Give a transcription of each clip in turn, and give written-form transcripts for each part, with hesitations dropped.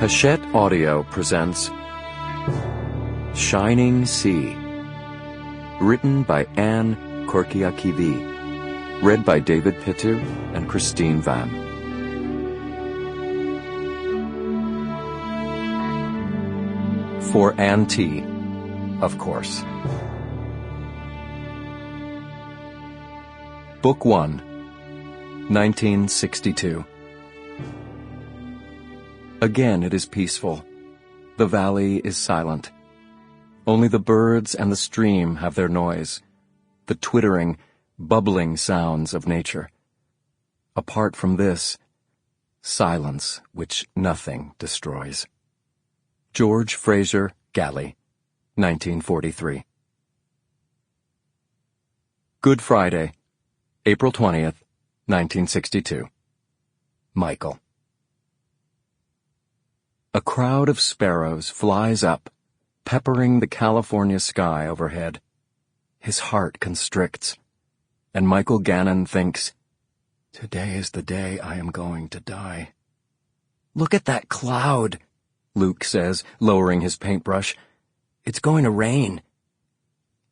Hachette Audio presents Shining Sea, written by Anne Korkeakivi, read by David Pittu and Christine Van. For Anne T., of course. Book 1, 1962. Again it is peaceful. The valley is silent. Only the birds and the stream have their noise, the twittering, bubbling sounds of nature. Apart from this, silence which nothing destroys. George Fraser Galley, 1943. Good Friday, April 20th, 1962. Michael. A crowd of sparrows flies up, peppering the California sky overhead. His heart constricts, and Michael Gannon thinks, "Today is the day I am going to die." "Look at that cloud," Luke says, lowering his paintbrush. "It's going to rain."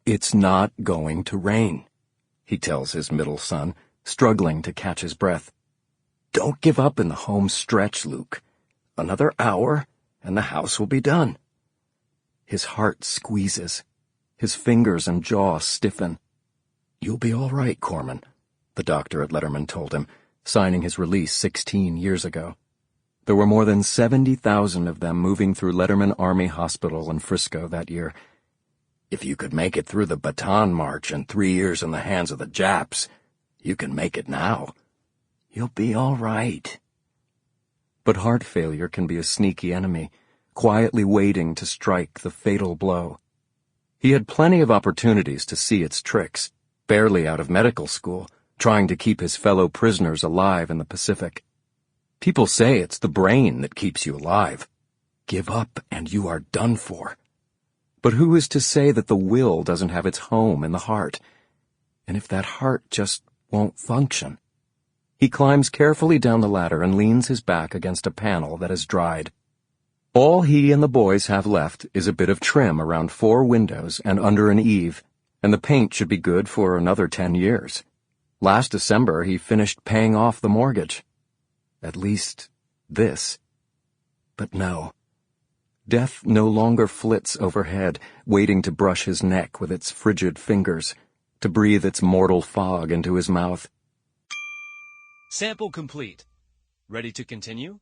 "It's not going to rain," he tells his middle son, struggling to catch his breath. "Don't give up in the home stretch, Luke. Another hour, and the house will be done." His heart squeezes. His fingers and jaw stiffen. "You'll be all right, Corman," the doctor at Letterman told him, signing his release 16 years ago. There were more than 70,000 of them moving through Letterman Army Hospital in Frisco that year. "If you could make it through the Bataan March and 3 years in the hands of the Japs, you can make it now. You'll be all right." But heart failure can be a sneaky enemy, quietly waiting to strike the fatal blow. He had plenty of opportunities to see its tricks, barely out of medical school, trying to keep his fellow prisoners alive in the Pacific. People say it's the brain that keeps you alive. Give up and you are done for. But who is to say that the will doesn't have its home in the heart? And if that heart just won't function? He climbs carefully down the ladder and leans his back against a panel that has dried. All he and the boys have left is a bit of trim around 4 windows and under an eave, and the paint should be good for another 10 years. Last December he finished paying off the mortgage. At least this. But no. Death no longer flits overhead, waiting to brush his neck with its frigid fingers, to breathe its mortal fog into his mouth. Sample complete. Ready to continue?